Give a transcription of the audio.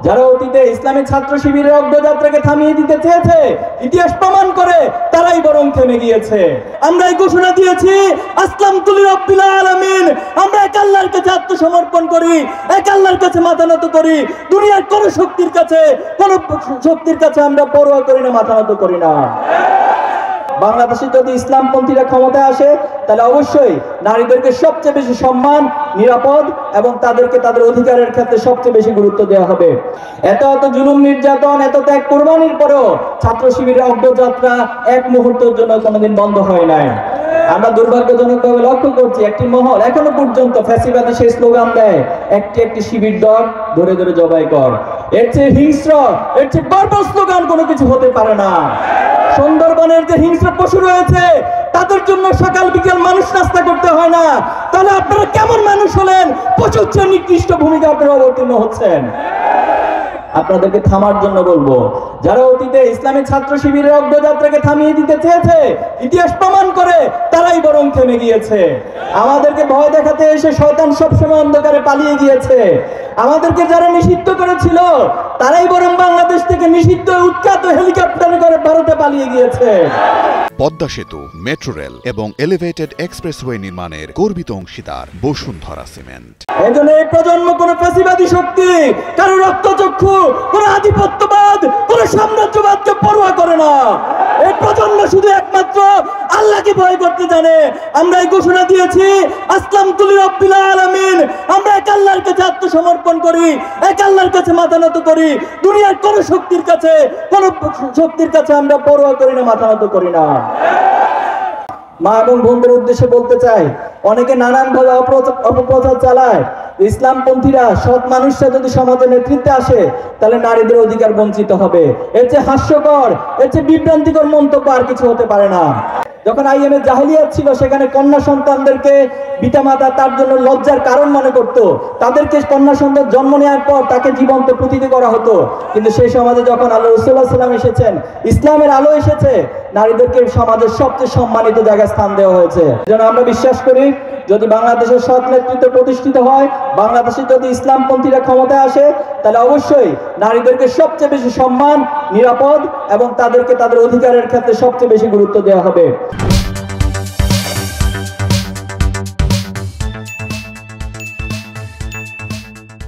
যারা অতীতে ইসলামী ছাত্র শিবিরের অগ্রযাত্রাকে থামিয়ে দিতে চেয়েছে, ইতিহাস প্রমাণ করে তারাই বরং থেমে গিয়েছে। আমরা এই ঘোষণা দিয়েছি, আসলামতু লিরাব্বিল আলামিন, আমরা এক আল্লাহর কাছে আত্মসমর্পণ করি, এক আল্লাহর কাছে মাথা নত করি। দুনিয়ার কোন শক্তির কাছে আমরা পরোয়া করি না, মাথা নত করি না। বাংলাদেশে যদি ইসলামপন্থীরা ক্ষমতায় আসে, তাহলে অবশ্যই নারীদেরকে সবচেয়ে বেশি সম্মান, নিরাপদ এবং তাদেরকে তাদের অধিকারের ক্ষেত্রে সবচেয়ে বেশি গুরুত্ব দেওয়া হবে। এত জুলুম নির্যাতন, এত ত্যাগ কোরবানির পরেও ছাত্র শিবিরের অগ্রযাত্রা এক মুহূর্তের জন্য কোনোদিন বন্ধ হয় নাই। আমরা দুর্ভাগ্যজনকভাবে লক্ষ্য করছি, একটি মহল এখনো পর্যন্ত ফ্যাসিবাদী সেই স্লোগান দেয়, একটি শিবির দল ধরে ধরে জবাই কর। এর চেয়ে হিংস্র, এর চেয়ে বর্বর স্লোগান কোনো কিছু হতে পারে না। সুন্দরবনের যে হিংস্র পশু রয়েছে, তাদের জন্য সকাল বিকেল মানুষ নাস্তা করতে হয় না। তাহলে আপনারা কেমন মানুষ হলেন? পশুর চেয়ে নিকৃষ্ট ভূমিকা আপনারা অবতীর্ণ হচ্ছেন। আপনাদেরকে থামার জন্য বলবো, যারা অতীতে ইসলামী ছাত্র শিবিরের অগ্রযাত্রাকে থামিয়ে দিতে চেয়েছে, ইতিহাস প্রমাণ করে তারাই বরং থেমে গিয়েছে। আমাদেরকে ভয় দেখাতে এসে শয়তান সবসময় অন্ধকারে পালিয়ে গিয়েছে। আমাদেরকে যারা নিষিদ্ধ করেছিল, তারাই বরং বাংলাদেশ থেকে নিষিদ্ধ উৎখাত হেলিকপ্টারে করে ভারতে পালিয়ে গিয়েছে। পদ্মা সেতু, মেট্রো রেল এবং এলিভেটেড এক্সপ্রেসওয়ে নির্মাণের গর্বিত অংশীদার বসুন্ধরা সিমেন্ট। এজন্য এই প্রজন্ম কোন ফ্যাসিবাদী শক্তি, কারো রক্তচক্ষু, কোন আধিপত্যবাদ, কোন সাম্রাজ্যবাদকে পরোয়া করে না। এই প্রজন্ম শুধু একমাত্র আল্লাহকে ভয় করতে জানে। আমরা এই ঘোষণা দিয়েছি, আসলামতু লিরাব্বিল আলামিন, আমরা এক আল্লাহর কাছে আত্মসমর্পণ করি, এক আল্লাহর কাছে মাথা নত করি। দুনিয়ার কোন শক্তির কাছে আমরা পরোয়া করি না, মাথা নত করি না। মা এবং বোনদের উদ্দেশ্যে বলতে চাই, অনেকে নানানভাবে অপপ্রচার চালায়। ইসলামপন্থীরা, সৎ মানুষরা যদি সমাজের নেতৃত্বে আসে, তাহলে নারীদের অধিকার বঞ্চিত হবে। এর চেয়ে হাস্যকর, এর চেয়ে বিভ্রান্তিকর মন্তব্য আর কিছু হতে পারে না। যখন আইএমএ জাহেলিয়াত ছিল, সেখানে কন্যা সন্তানদেরকে পিতামাতা তার জন্য লজ্জার কারণ মনে করত। তাদেরকে কন্যা সন্তান জন্ম নেওয়ার পর তাকে জীবন্ত পুঁতিতে করা হতো। কিন্তু সেই সমাজে যখন আল্লাহ রাসূলুল্লাহ সাল্লাল্লাহু আলাইহি ওয়াসাল্লাম এসেছেন, ইসলামের আলো এসেছে, নারীদেরকে সমাজের সবচেয়ে সম্মানিত জায়গায় স্থান দেওয়া হয়েছে। যেন আমরা বিশ্বাস করি, যদি বাংলাদেশের সৎ নেতৃত্ব প্রতিষ্ঠিত হয়, বাংলাদেশে যদি ইসলামপন্থীরা ক্ষমতায় আসে, তাহলে অবশ্যই নারীদেরকে সবচেয়ে বেশি সম্মান, নিরাপদ এবং তাদেরকে তাদের অধিকারের ক্ষেত্রে সবচেয়ে বেশি গুরুত্ব দেওয়া হবে।